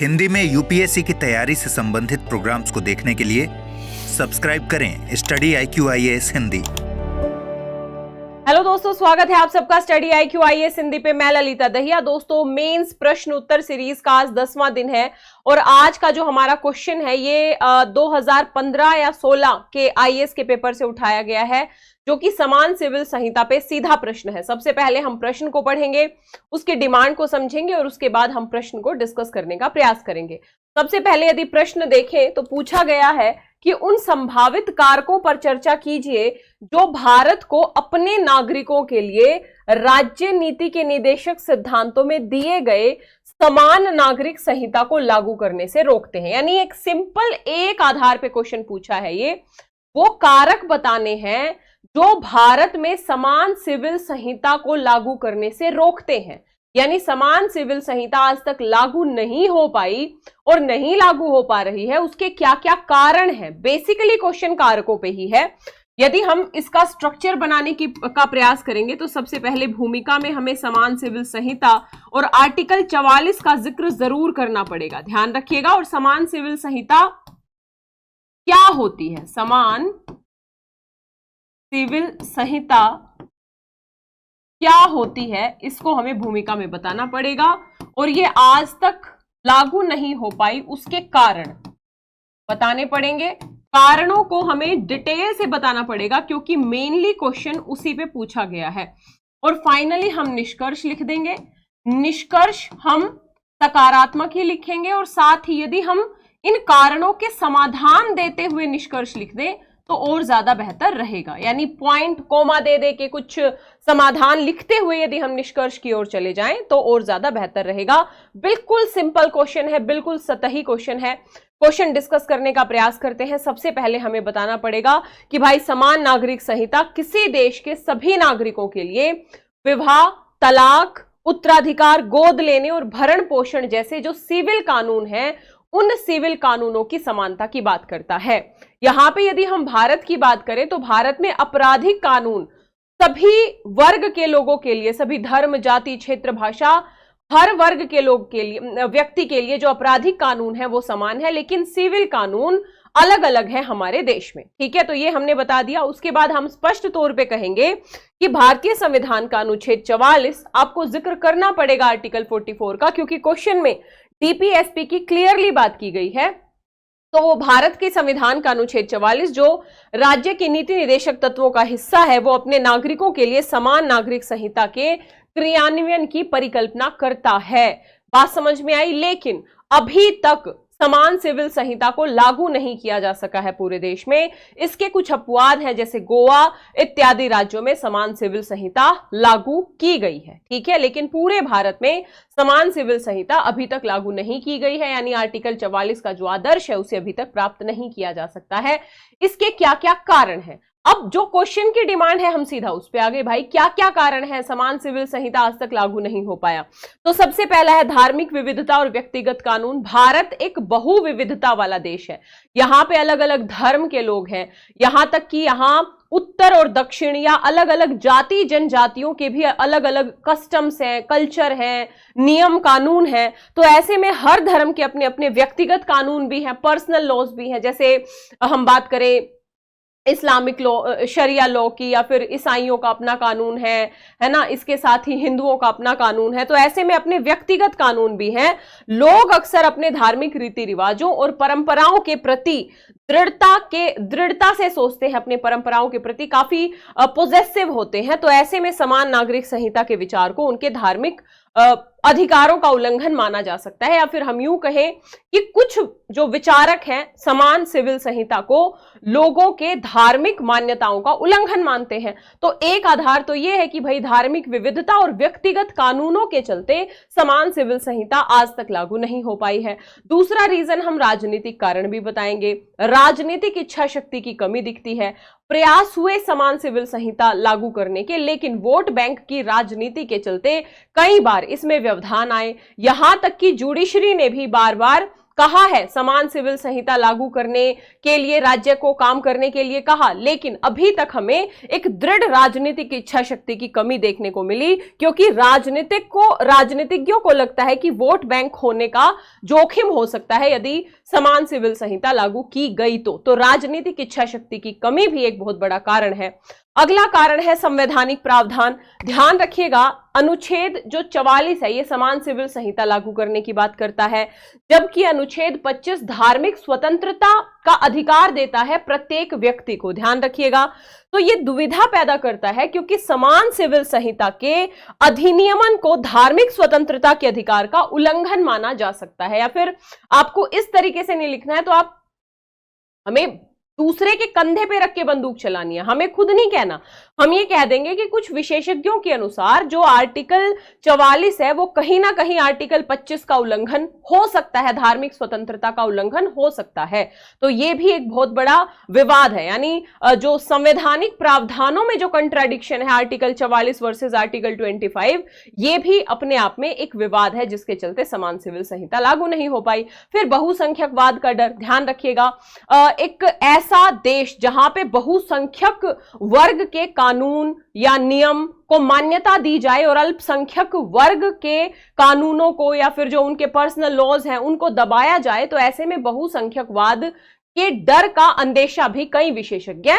हिंदी में यूपीएससी की तैयारी से संबंधित प्रोग्राम्स को देखने के लिए सब्सक्राइब करें study IQ IAS Hindi. Hello दोस्तों, स्वागत है आप सबका स्टडी IQ IAS हिंदी पे। मैं ललिता दहिया। दोस्तों, मेंस प्रश्न उत्तर सीरीज का आज 10वां दिन है और आज का जो हमारा क्वेश्चन है ये 2015 या 16 के IAS के पेपर से उठाया गया है, जो कि समान सिविल संहिता पे सीधा प्रश्न है। सबसे पहले हम प्रश्न को पढ़ेंगे, उसकी डिमांड को समझेंगे और उसके बाद हम प्रश्न को डिस्कस करने का प्रयास करेंगे। सबसे पहले यदि प्रश्न देखें तो पूछा गया है कि उन संभावित कारकों पर चर्चा कीजिए जो भारत को अपने नागरिकों के लिए राज्य नीति के निदेशक सिद्धांतों में दिए गए समान नागरिक संहिता को लागू करने से रोकते हैं। यानी एक सिंपल एक आधार पे क्वेश्चन पूछा है। ये वो कारक बताने हैं जो भारत में समान सिविल संहिता को लागू करने से रोकते हैं। यानी समान सिविल संहिता आज तक लागू नहीं हो पाई और नहीं लागू हो पा रही है, उसके क्या क्या कारण हैं। बेसिकली क्वेश्चन कारकों पे ही है। यदि हम इसका स्ट्रक्चर बनाने का प्रयास करेंगे तो सबसे पहले भूमिका में हमें समान सिविल संहिता और आर्टिकल 44 का जिक्र जरूर करना पड़ेगा, ध्यान रखिएगा। और समान सिविल संहिता क्या होती है, समान सिविल संहिता क्या होती है, इसको हमें भूमिका में बताना पड़ेगा। और ये आज तक लागू नहीं हो पाई, उसके कारण बताने पड़ेंगे। कारणों को हमें डिटेल से बताना पड़ेगा क्योंकि मेनली क्वेश्चन उसी पे पूछा गया है। और फाइनली हम निष्कर्ष लिख देंगे। निष्कर्ष हम सकारात्मक ही लिखेंगे और साथ ही यदि हम इन कारणों के समाधान देते हुए निष्कर्ष लिख दें तो और ज्यादा बेहतर रहेगा। यानी पॉइंट कोमा दे दे के कुछ समाधान लिखते हुए यदि हम निष्कर्ष की ओर चले जाएं तो और ज्यादा बेहतर रहेगा। बिल्कुल सिंपल क्वेश्चन है, बिल्कुल सतही क्वेश्चन है। क्वेश्चन डिस्कस करने का प्रयास करते हैं। सबसे पहले हमें बताना पड़ेगा कि भाई समान नागरिक संहिता किसी देश के सभी नागरिकों के लिए विवाह, तलाक, उत्तराधिकार, गोद लेने और भरण पोषण जैसे जो सिविल कानून हैं उन सिविल कानूनों की समानता की बात करता है। यहां पे यदि हम भारत की बात करें तो भारत में आपराधिक कानून सभी वर्ग के लोगों के लिए, सभी धर्म, जाति, क्षेत्र, भाषा, हर वर्ग के लोग के लिए, व्यक्ति के लिए जो आपराधिक कानून है वो समान है, लेकिन सिविल कानून अलग अलग है हमारे देश में। ठीक है, तो ये हमने बता दिया। उसके बाद हम स्पष्ट तौर पे कहेंगे कि भारतीय संविधान का अनुच्छेद 44 आपको जिक्र करना पड़ेगा आर्टिकल 44 का, क्योंकि क्वेश्चन में DPSP की क्लियरली बात की गई है। तो वो भारत के संविधान का अनुच्छेद 44 जो राज्य की नीति निदेशक तत्वों का हिस्सा है, वो अपने नागरिकों के लिए समान नागरिक संहिता के क्रियान्वयन की परिकल्पना करता है। बात समझ में आई? लेकिन अभी तक समान सिविल संहिता को लागू नहीं किया जा सका है पूरे देश में। इसके कुछ अपवाद हैं, जैसे गोवा इत्यादि राज्यों में समान सिविल संहिता लागू की गई है। ठीक है, लेकिन पूरे भारत में समान सिविल संहिता अभी तक लागू नहीं की गई है। यानी आर्टिकल 44 का जो आदर्श है उसे अभी तक प्राप्त नहीं किया जा सकता है। इसके क्या क्या कारण हैं? अब जो क्वेश्चन की डिमांड है हम सीधा उस पे आ गए। भाई क्या क्या कारण है समान सिविल संहिता आज तक लागू नहीं हो पाया? तो सबसे पहला है धार्मिक विविधता और व्यक्तिगत कानून। भारत एक बहुविविधता वाला देश है। यहाँ पे अलग अलग धर्म के लोग हैं, यहां तक कि यहाँ उत्तर और दक्षिण या अलग अलग जाति जनजातियों के भी अलग अलग कस्टम्स हैं, कल्चर हैं, नियम कानून हैं। तो ऐसे में हर धर्म के अपने अपने व्यक्तिगत कानून भी हैं, पर्सनल लॉज भी हैं। जैसे हम बात करें इस्लामिक लॉ, शरिया लॉ की, या फिर ईसाइयों का अपना कानून है ना, इसके साथ ही हिंदुओं का अपना कानून है। तो ऐसे में अपने व्यक्तिगत कानून भी हैं। लोग अक्सर अपने धार्मिक रीति रिवाजों और परंपराओं के प्रति दृढ़ता से सोचते हैं, अपने परंपराओं के प्रति काफी पोजेसिव होते हैं। तो ऐसे में समान नागरिक संहिता के विचार को उनके धार्मिक अधिकारों का उल्लंघन माना जा सकता है। या फिर हम यूं कहें कि कुछ जो विचारक हैं समान सिविल संहिता को लोगों के धार्मिक मान्यताओं का उल्लंघन मानते हैं। तो एक आधार तो यह है कि भाई धार्मिक विविधता और व्यक्तिगत कानूनों के चलते समान सिविल संहिता आज तक लागू नहीं हो पाई है। दूसरा रीजन हम राजनीतिक कारण भी बताएंगे। राजनीतिक इच्छा शक्ति की कमी दिखती है। प्रयास हुए समान सिविल संहिता लागू करने के, लेकिन वोट बैंक की राजनीति के चलते कई बार इसमें व्यवधान आए। यहां तक कि जुडिशरी ने भी बार बार कहा है, समान सिविल संहिता लागू करने के लिए राज्य को काम करने के लिए कहा, लेकिन अभी तक हमें एक दृढ़ राजनीतिक इच्छा शक्ति की कमी देखने को मिली, क्योंकि राजनीतिज्ञों को लगता है कि वोट बैंक होने का जोखिम हो सकता है यदि समान सिविल संहिता लागू की गई तो राजनीतिक इच्छा शक्ति की कमी भी एक बहुत बड़ा कारण है। अगला कारण है संवैधानिक प्रावधान। ध्यान रखिएगा, अनुच्छेद जो 44 है ये समान सिविल संहिता लागू करने की बात करता है, जबकि अनुच्छेद 25 धार्मिक स्वतंत्रता का अधिकार देता है प्रत्येक व्यक्ति को। ध्यान रखिएगा, तो ये दुविधा पैदा करता है, क्योंकि समान सिविल संहिता के अधिनियमन को धार्मिक स्वतंत्रता के अधिकार का उल्लंघन माना जा सकता है। या फिर आपको इस तरीके से नहीं लिखना है, तो आप हमें दूसरे के कंधे पे रख के बंदूक चलानी है, हमें खुद नहीं कहना। हम ये कह देंगे कि कुछ विशेषज्ञों के अनुसार जो आर्टिकल 44 है वो कहीं ना कहीं आर्टिकल 25 का उल्लंघन हो सकता है, धार्मिक स्वतंत्रता का उल्लंघन हो सकता है। तो ये भी एक बहुत बड़ा विवाद है, यानी जो संवैधानिक प्रावधानों में जो कंट्राडिक्शन है आर्टिकल 44 वर्सेस आर्टिकल 25, ये भी अपने आप में एक विवाद है, जिसके चलते समान सिविल संहिता लागू नहीं हो पाई। फिर बहुसंख्यकवाद का डर। ध्यान रखिएगा, एक ऐसा देश जहां पे बहुसंख्यक वर्ग के कानून या नियम को मान्यता दी जाए और अल्पसंख्यक वर्ग के कानूनों को या फिर जो उनके पर्सनल लॉज हैं उनको दबाया जाए, तो ऐसे में बहुसंख्यकवाद के डर का अंदेशा भी कई विशेषज्ञ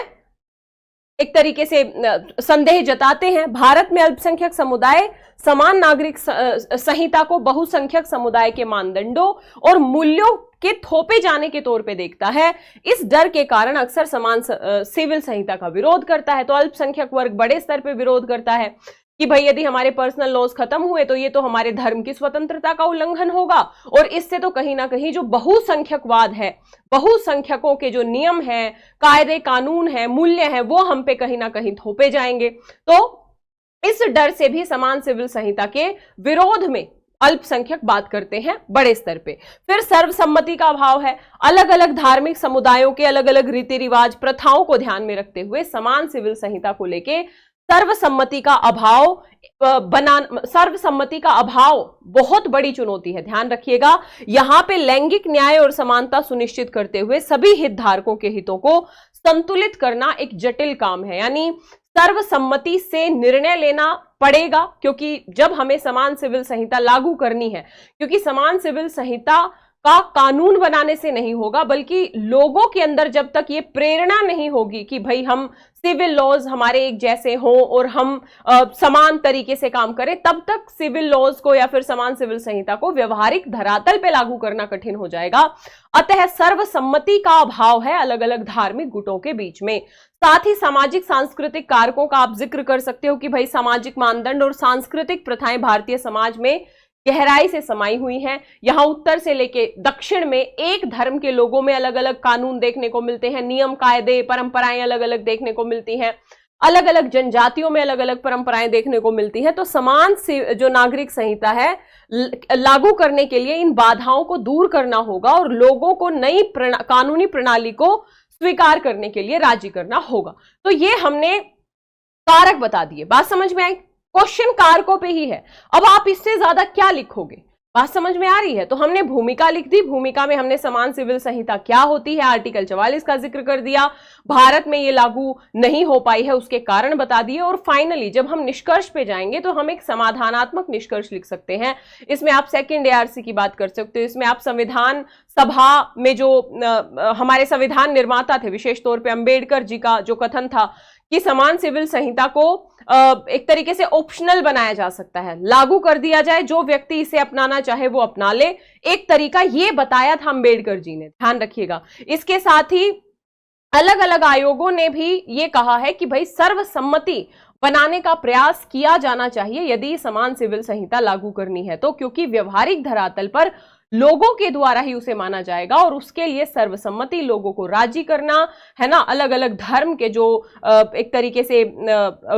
एक तरीके से संदेह जताते हैं। भारत में अल्पसंख्यक समुदाय समान नागरिक संहिता को बहुसंख्यक समुदाय के मानदंडों और मूल्यों के थोपे जाने के तौर पे देखता है। इस डर के कारण अक्सर समान सिविल संहिता का विरोध करता है। तो अल्पसंख्यक वर्ग बड़े स्तर पे विरोध करता है कि भाई यदि हमारे पर्सनल लॉज खत्म हुए तो ये तो हमारे धर्म की स्वतंत्रता का उल्लंघन होगा, और इससे तो कहीं ना कहीं जो बहुसंख्यकवाद है, बहुसंख्यकों के जो नियम हैं, कायदे कानून हैं, मूल्य हैं, वो हम पे कहीं ना कहीं थोपे जाएंगे। तो इस डर से भी समान सिविल संहिता के विरोध में अल्पसंख्यक बात करते हैं बड़े स्तर पे। फिर सर्वसम्मति का अभाव है। अलग अलग धार्मिक समुदायों के अलग अलग रीति रिवाज, प्रथाओं को ध्यान में रखते हुए समान सिविल संहिता को लेके सर्वसम्मति का अभाव बहुत बड़ी चुनौती है। ध्यान रखिएगा, यहां पे लैंगिक न्याय और समानता सुनिश्चित करते हुए सभी हितधारकों के हितों को संतुलित करना एक जटिल काम है। यानी सर्वसम्मति से निर्णय लेना पड़ेगा, क्योंकि जब हमें समान सिविल संहिता लागू करनी है, क्योंकि समान सिविल संहिता का कानून बनाने से नहीं होगा, बल्कि लोगों के अंदर जब तक ये प्रेरणा नहीं होगी कि भाई हम सिविल लॉज हमारे एक जैसे हों और हम समान तरीके से काम करें, तब तक सिविल लॉज को या फिर समान सिविल संहिता को व्यवहारिक धरातल पे लागू करना कठिन हो जाएगा। अतः सर्वसम्मति का अभाव है अलग अलग धार्मिक गुटों के बीच में। साथ ही सामाजिक सांस्कृतिक कारकों का आप जिक्र कर सकते हो कि भाई सामाजिक मानदंड और सांस्कृतिक प्रथाएं भारतीय समाज में गहराई से समाई हुई हैं। यहां उत्तर से लेके दक्षिण में एक धर्म के लोगों में अलग अलग कानून देखने को मिलते हैं, नियम कायदे परंपराएं अलग अलग देखने को मिलती हैं, अलग अलग जनजातियों में अलग अलग परंपराएं देखने को मिलती हैं। तो समान जो नागरिक संहिता है लागू करने के लिए इन बाधाओं को दूर करना होगा और लोगों को नई कानूनी प्रणाली को स्वीकार करने के लिए राजी करना होगा। तो ये हमने कारक बता दिए। बात समझ में आई? क्वेश्चन कारकों पे ही है। अब आप इससे ज्यादा क्या लिखोगे? बात समझ में आ रही है? तो हमने भूमिका लिख दी। भूमिका में हमने समान सिविल संहिता क्या होती है, आर्टिकल 44 का जिक्र कर दिया, भारत में ये लागू नहीं हो पाई है उसके कारण बता दिए, और फाइनली जब हम निष्कर्ष पे जाएंगे तो हम एक समाधानात्मक निष्कर्ष लिख सकते हैं। इसमें आप सेकंड ARC की बात कर सकते हो, इसमें आप संविधान सभा में जो हमारे संविधान निर्माता थे, विशेष तौर पे अंबेडकर जी का जो कथन था कि समान सिविल संहिता को एक तरीके से ऑप्शनल बनाया जा सकता है, लागू कर दिया जाए, जो व्यक्ति इसे अपनाना चाहे वो अपना ले, एक तरीका ये बताया था अंबेडकर जी ने। ध्यान रखिएगा। इसके साथ ही अलग अलग आयोगों ने भी ये कहा है कि भाई सर्वसम्मति बनाने का प्रयास किया जाना चाहिए यदि समान सिविल संहिता लागू करनी है तो, क्योंकि व्यवहारिक धरातल पर लोगों के द्वारा ही उसे माना जाएगा और उसके लिए सर्वसम्मति, लोगों को राजी करना है ना, अलग अलग धर्म के जो एक तरीके से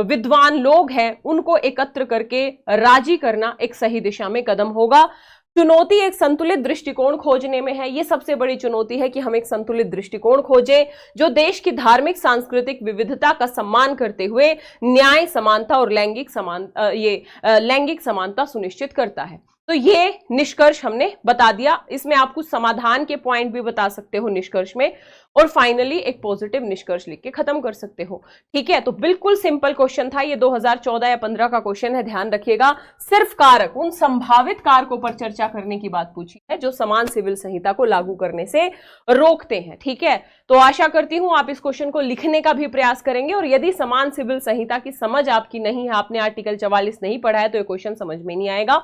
विद्वान लोग हैं उनको एकत्र करके राजी करना एक सही दिशा में कदम होगा। चुनौती एक संतुलित दृष्टिकोण खोजने में है। ये सबसे बड़ी चुनौती है कि हम एक संतुलित दृष्टिकोण खोजें जो देश की धार्मिक सांस्कृतिक विविधता का सम्मान करते हुए न्याय, समानता और लैंगिक समानता सुनिश्चित करता है। तो ये निष्कर्ष हमने बता दिया। इसमें आप कुछ समाधान के पॉइंट भी बता सकते हो निष्कर्ष में, और फाइनली एक पॉजिटिव निष्कर्ष लिख के खत्म कर सकते हो। ठीक है, तो बिल्कुल सिंपल क्वेश्चन था ये, 2014 या 15 का क्वेश्चन है, ध्यान रखिएगा। सिर्फ कारक, उन संभावित कारकों पर चर्चा करने की बात पूछी है जो समान सिविल संहिता को लागू करने से रोकते हैं। ठीक है, तो आशा करती हूं आप इस क्वेश्चन को लिखने का भी प्रयास करेंगे, और यदि समान सिविल संहिता की समझ आपकी नहीं है, आपने आर्टिकल 44 नहीं पढ़ा है, तो ये क्वेश्चन समझ में नहीं आएगा।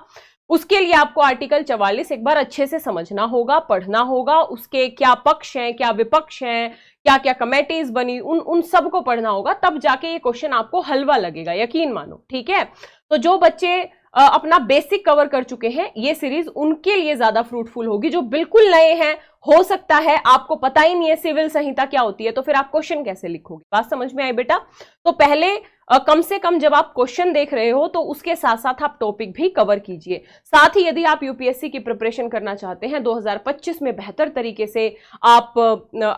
उसके लिए आपको आर्टिकल 44 एक बार अच्छे से समझना होगा, पढ़ना होगा, उसके क्या पक्ष हैं, क्या विपक्ष हैं, क्या क्या कमेटीज बनी, उन सब को पढ़ना होगा, तब जाके ये क्वेश्चन आपको हलवा लगेगा, यकीन मानो। ठीक है, तो जो बच्चे अपना बेसिक कवर कर चुके हैं, ये सीरीज उनके लिए ज्यादा फ्रूटफुल होगी। जो बिल्कुल नए हैं, हो सकता है आपको पता ही नहीं है सिविल संहिता क्या होती है, तो फिर आप क्वेश्चन कैसे लिखोगे? बात समझ में आई बेटा? तो पहले कम से कम जब आप क्वेश्चन देख रहे हो तो उसके साथ साथ आप टॉपिक भी कवर कीजिए। साथ ही यदि आप यूपीएससी की प्रिपरेशन करना चाहते हैं, 2025 में बेहतर तरीके से आप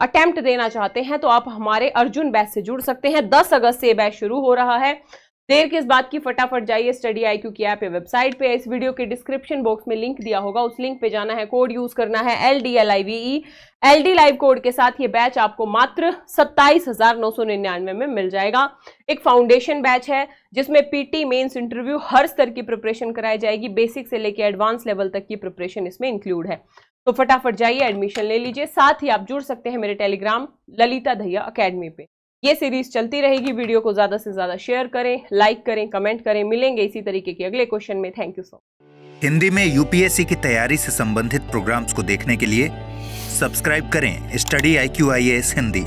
अटेम्प्ट देना चाहते हैं, तो आप हमारे अर्जुन बैच से जुड़ सकते हैं। 10 अगस्त से ये बैच शुरू हो रहा है। देर किस बात की, फटाफट जाइए स्टडी IQ की ऐप वेबसाइट पे, इस वीडियो के डिस्क्रिप्शन बॉक्स में लिंक दिया होगा, उस लिंक पे जाना है, कोड यूज करना है LDLIVE, LD लाइव कोड के साथ ये बैच आपको मात्र 27,999 में मिल जाएगा। एक फाउंडेशन बैच है जिसमें PT मेंस इंटरव्यू हर स्तर की प्रिपरेशन कराई जाएगी, बेसिक से लेकर एडवांस लेवल तक की प्रिपरेशन इसमें इंक्लूड है। तो फटाफट जाइए एडमिशन ले लीजिए। साथ ही आप जुड़ सकते हैं मेरे टेलीग्राम ललिता दहिया अकेडमी पे। ये सीरीज चलती रहेगी, वीडियो को ज्यादा से ज्यादा शेयर करें, लाइक करें, कमेंट करें। मिलेंगे इसी तरीके के अगले क्वेश्चन में। Thank you so much. Hindi में यूपीएससी की तैयारी से संबंधित प्रोग्राम्स को देखने के लिए सब्सक्राइब करें स्टडी IQ IAS हिंदी।